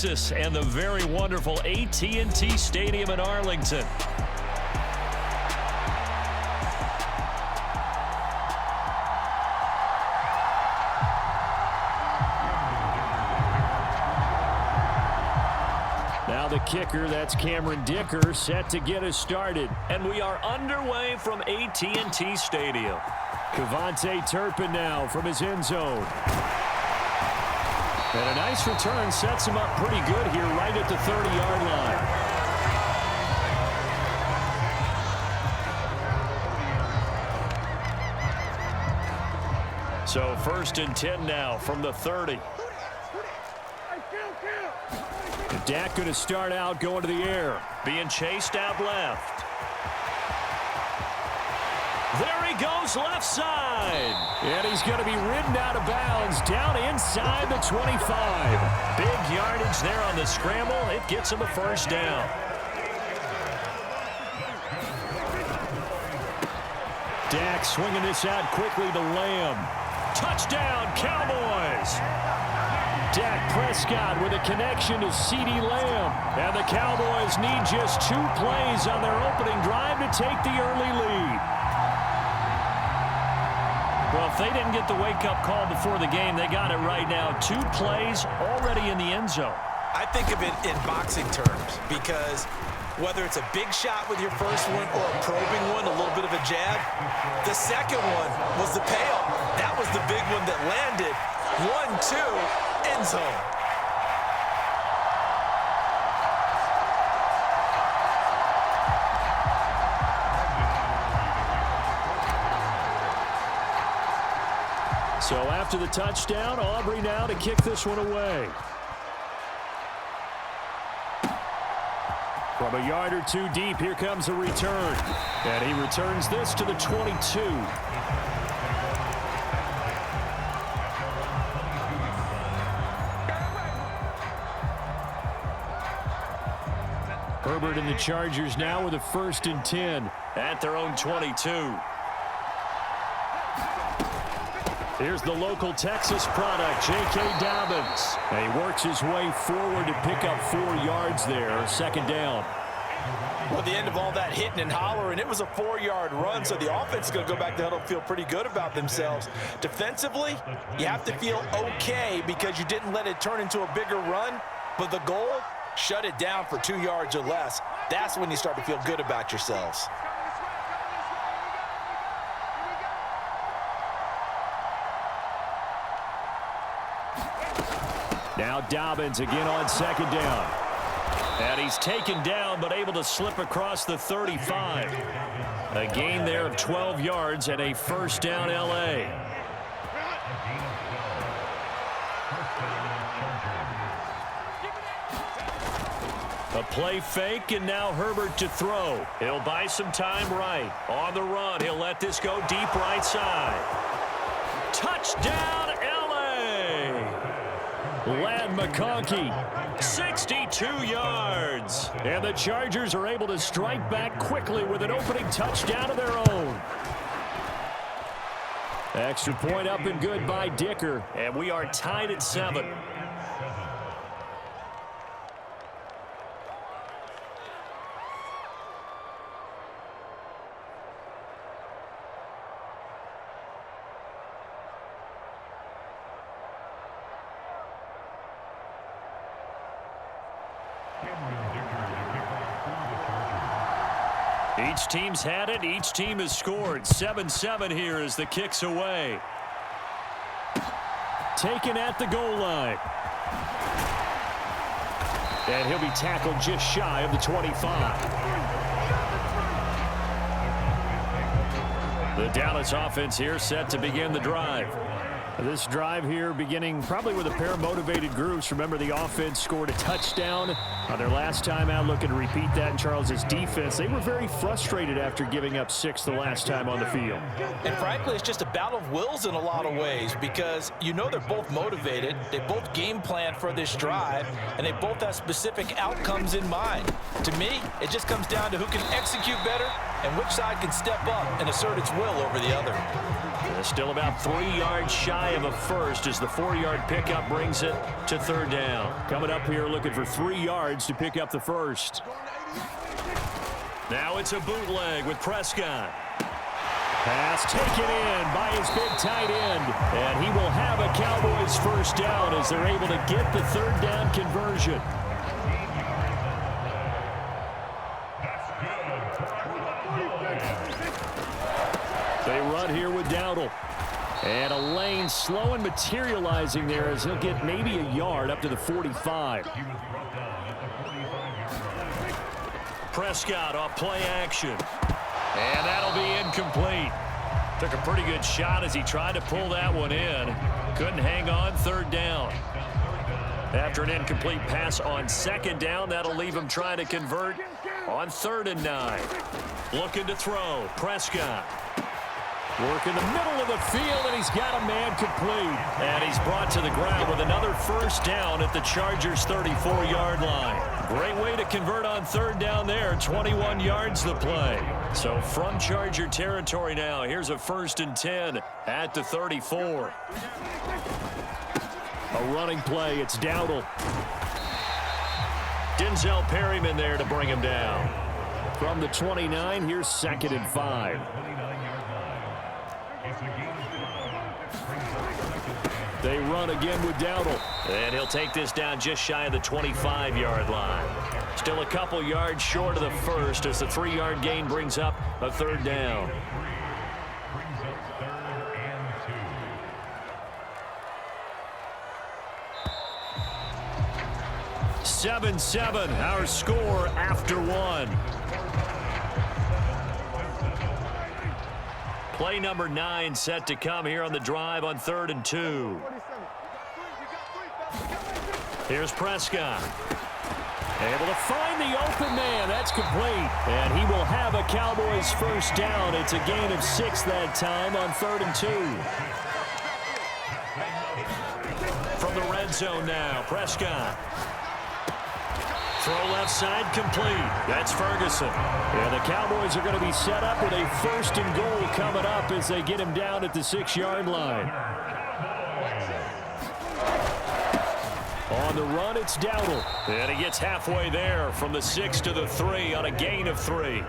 And the very wonderful AT&T Stadium in Arlington. Now the kicker, that's Cameron Dicker, set to get us started. And we are underway from AT&T Stadium. Kevontae Turpin now from his end zone. And a nice return sets him up pretty good here right at the 30-yard line. So 1st and 10 now from the 30. And Dak going to start out going to the air. Being chased out left. There he goes left side. And he's going to be ridden out of bounds down inside the 25. Big yardage there on the scramble. It gets him a first down. Dak swinging this out quickly to Lamb. Touchdown, Cowboys. Dak Prescott with a connection to CeeDee Lamb. And the Cowboys need just 2 plays on their opening drive to take the early lead. Well, if they didn't get the wake-up call before the game, they got it right now. 2 plays already in the end zone. I think of it in boxing terms because whether it's a big shot with your first one or a probing one, a little bit of a jab, the second one was the payoff. That was the big one that landed. 1-2, end zone. So after the touchdown, Aubrey now to kick this one away. From a yard or 2 deep, here comes a return. And he returns this to the 22. Herbert and the Chargers now with a 1st and 10 at their own 22. Here's the local Texas product, J.K. Dobbins. And he works his way forward to pick up 4 yards there, 2nd down. Well, the end of all that hitting and hollering, it was a 4-yard run, so the offense is going to go back to huddle and feel pretty good about themselves. Defensively, you have to feel okay because you didn't let it turn into a bigger run, but the goal, shut it down for 2 yards or less. That's when you start to feel good about yourselves. Now Dobbins again on 2nd down. And he's taken down but able to slip across the 35. A gain there of 12 yards and a 1st down L.A. A play fake, and now Herbert to throw. He'll buy some time right. On the run, he'll let this go deep right side. Touchdown, L.A. Ladd McConkey, 62 yards. And the Chargers are able to strike back quickly with an opening touchdown of their own. Extra point up and good by Dicker. And we are tied at 7. Each team's had it. Each team has scored. 7-7 here as the kick's away. Taken at the goal line. And he'll be tackled just shy of the 25. The Dallas offense here set to begin the drive. This drive here beginning probably with a pair of motivated groups. Remember, the offense scored a touchdown on their last time out. Looking to repeat that in Charles's defense. They were very frustrated after giving up 6 the last time on the field. And frankly, it's just a battle of wills in a lot of ways because you know they're both motivated. They both game plan for this drive, and they both have specific outcomes in mind. To me, it just comes down to who can execute better and which side can step up and assert its will over the other. Still about 3 yards shy of a first as the 4-yard pickup brings it to third down. Coming up here looking for 3 yards to pick up the first. Now it's a bootleg with Prescott. Pass taken in by his big tight end. And he will have a Cowboys first down as they're able to get the third down conversion. They run here with Dowdle. And a lane slow and materializing there as he'll get maybe a yard up to the 45. Prescott off play action. And that'll be incomplete. Took a pretty good shot as he tried to pull that one in. Couldn't hang on, third down. After an incomplete pass on second down, that'll leave him trying to convert on 3rd and 9. Looking to throw, Prescott. Work in the middle of the field, and he's got a man complete. And he's brought to the ground with another first down at the Chargers' 34-yard line. Great way to convert on third down there. 21 yards the play. So from Charger territory now, here's a 1st and 10 at the 34. A running play. It's Dowdle. Denzel Perryman there to bring him down. From the 29, here's 2nd and 5. They run again with Dowdle. And he'll take this down just shy of the 25-yard line. Still a couple yards short of the first as the 3-yard gain brings up a third down. 7-7, our score after 1. Play number 9 set to come here on the drive on 3rd and 2. Here's Prescott. Able to find the open man. That's complete. And he will have a Cowboys first down. It's a gain of 6 that time on 3rd and 2. From the red zone now, Prescott. Throw left side complete. That's Ferguson. And the Cowboys are going to be set up with a 1st and goal coming up as they get him down at the 6-yard line. On the run, it's Dowdle. And he gets halfway there from the 6 to the 3 on a gain of 3.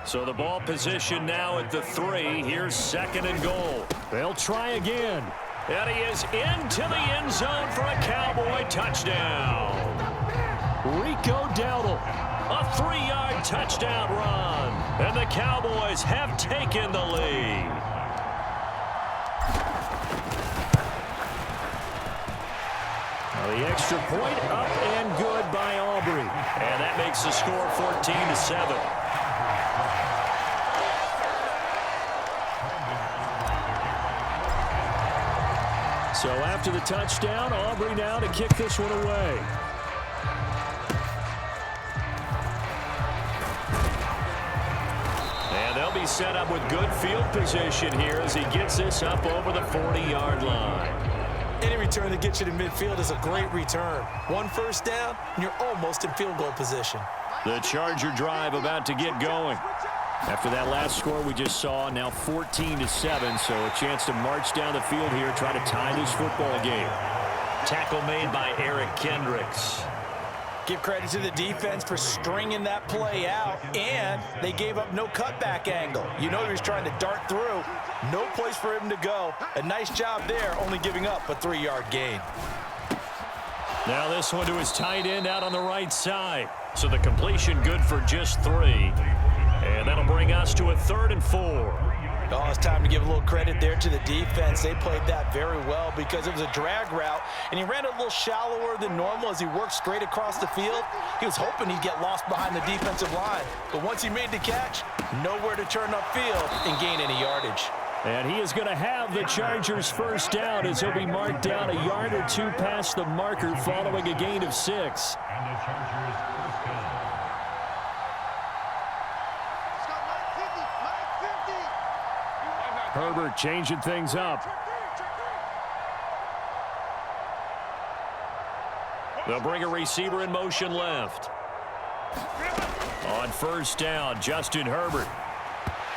So the ball position now at the 3. Here's 2nd and goal. They'll try again. And he is into the end zone for a Cowboy touchdown. Rico Dowdle, a 3-yard touchdown run. And the Cowboys have taken the lead. The extra point up and good by Aubrey. And that makes the score 14-7. So after the touchdown, Aubrey now to kick this one away. And they'll be set up with good field position here as he gets this up over the 40-yard line. Any return that gets you to midfield is a great return. 1 first down, and you're almost in field goal position. The Charger drive about to get going. After that last score we just saw, now 14-7, so a chance to march down the field here, try to tie this football game. Tackle made by Eric Kendricks. Give credit to the defense for stringing that play out, and they gave up no cutback angle. You know he was trying to dart through. No place for him to go. A nice job there, only giving up a 3-yard gain. Now this one to his tight end out on the right side. So the completion good for just 3. And that'll bring us to a 3rd and 4. Oh, it's time to give a little credit there to the defense. They played that very well because it was a drag route, and he ran a little shallower than normal as he worked straight across the field. He was hoping he'd get lost behind the defensive line, but once he made the catch, nowhere to turn upfield and gain any yardage. And he is going to have the Chargers first down as he'll be marked down a yard or 2 past the marker following a gain of 6. Herbert changing things up. They'll bring a receiver in motion left. On first down, Justin Herbert.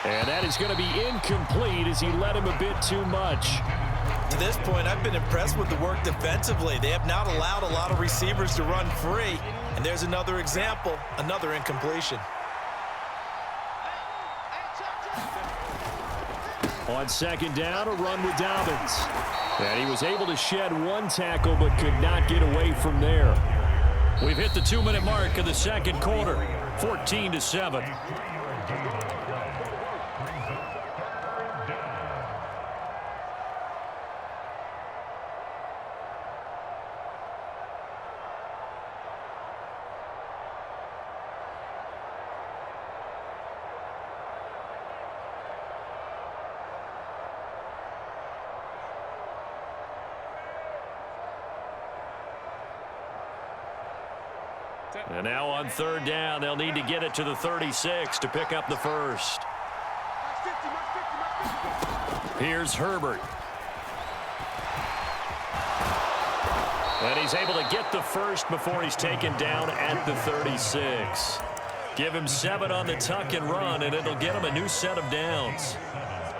And that is going to be incomplete as he led him a bit too much. To this point, I've been impressed with the work defensively. They have not allowed a lot of receivers to run free. And there's another example, another incompletion. On second down, a run with Dobbins. And he was able to shed one tackle but could not get away from there. We've hit the 2-minute mark of the second quarter, 14-7. And now on third down, they'll need to get it to the 36 to pick up the first. Here's Herbert. And he's able to get the first before he's taken down at the 36. Give him 7 on the tuck and run, and it'll get him a new set of downs.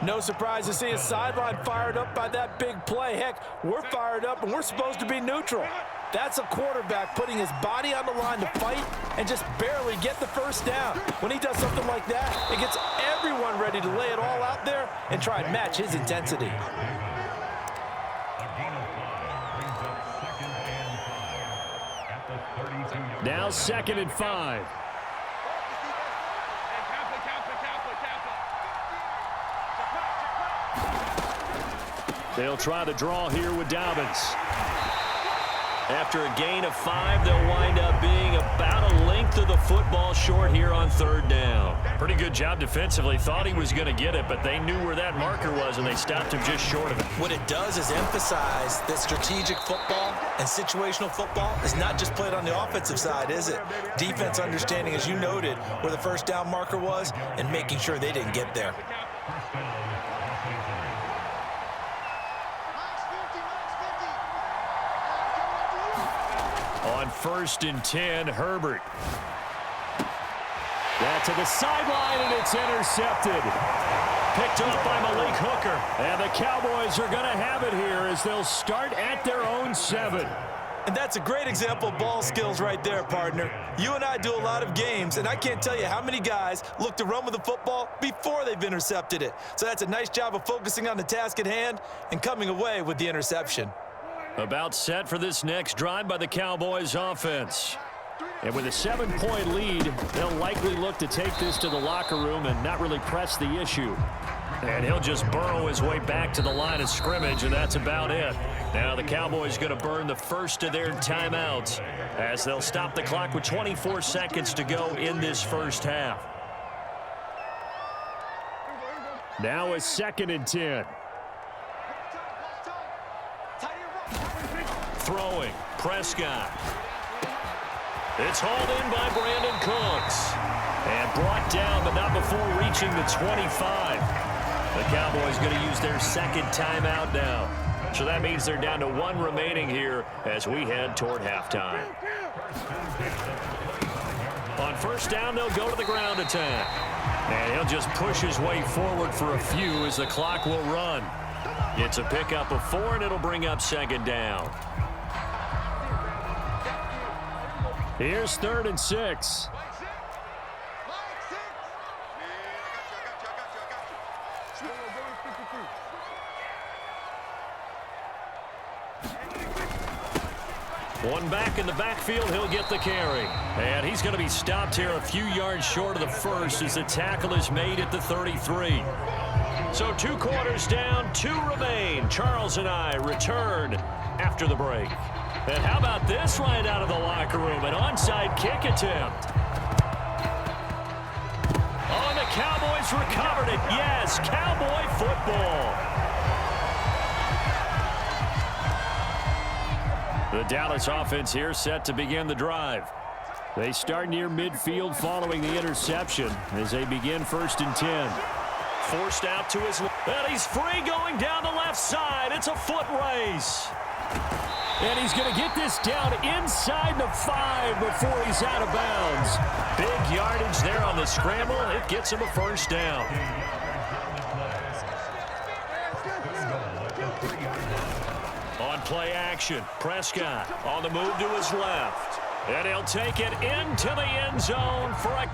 No surprise to see a sideline fired up by that big play. Heck, we're fired up, and we're supposed to be neutral. That's a quarterback putting his body on the line to fight and just barely get the first down. When he does something like that, it gets everyone ready to lay it all out there and try and match his intensity. Now 2nd and 5. They'll try the draw here with Dobbins. After a gain of 5, they'll wind up being about a length of the football short here on third down. Pretty good job defensively. Thought he was going to get it, but they knew where that marker was, and they stopped him just short of it. What it does is emphasize that strategic football and situational football is not just played on the offensive side, is it? Defense understanding, as you noted, where the first down marker was and making sure they didn't get there. On 1st and 10, Herbert. That to the sideline, and it's intercepted. Picked up by Malik Hooker. And the Cowboys are going to have it here as they'll start at their own 7. And that's a great example of ball skills right there, partner. You and I do a lot of games, and I can't tell you how many guys look to run with the football before they've intercepted it. So that's a nice job of focusing on the task at hand and coming away with the interception. About set for this next drive by the Cowboys offense. And with a 7-point lead, they'll likely look to take this to the locker room and not really press the issue. And he'll just burrow his way back to the line of scrimmage, and that's about it. Now the Cowboys going to burn the first of their timeouts as they'll stop the clock with 24 seconds to go in this first half. Now a 2nd and 10. Throwing, Prescott. It's hauled in by Brandon Cooks. And brought down, but not before reaching the 25. The Cowboys going to use their 2nd timeout now. So that means they're down to 1 remaining here as we head toward halftime. On 1st down, they'll go to the ground attack. And he'll just push his way forward for a few as the clock will run. It's a pickup of 4, and it'll bring up 2nd down. Here's 3rd and 6. One back in the backfield, he'll get the carry. And he's going to be stopped here a few yards short of the first as the tackle is made at the 33. So 2 quarters down, 2 remain. Charles and I return after the break. And how about this right out of the locker room? An onside kick attempt. Oh, and the Cowboys recovered it. Yes, Cowboy football. The Dallas offense here set to begin the drive. They start near midfield following the interception as they begin 1st and 10. Forced out to his left. And he's free going down the left side. It's a foot race. And he's going to get this down inside the 5 before he's out of bounds. Big yardage there on the scramble. It gets him a first down. On play action, Prescott on the move to his left. And he'll take it into the end zone for a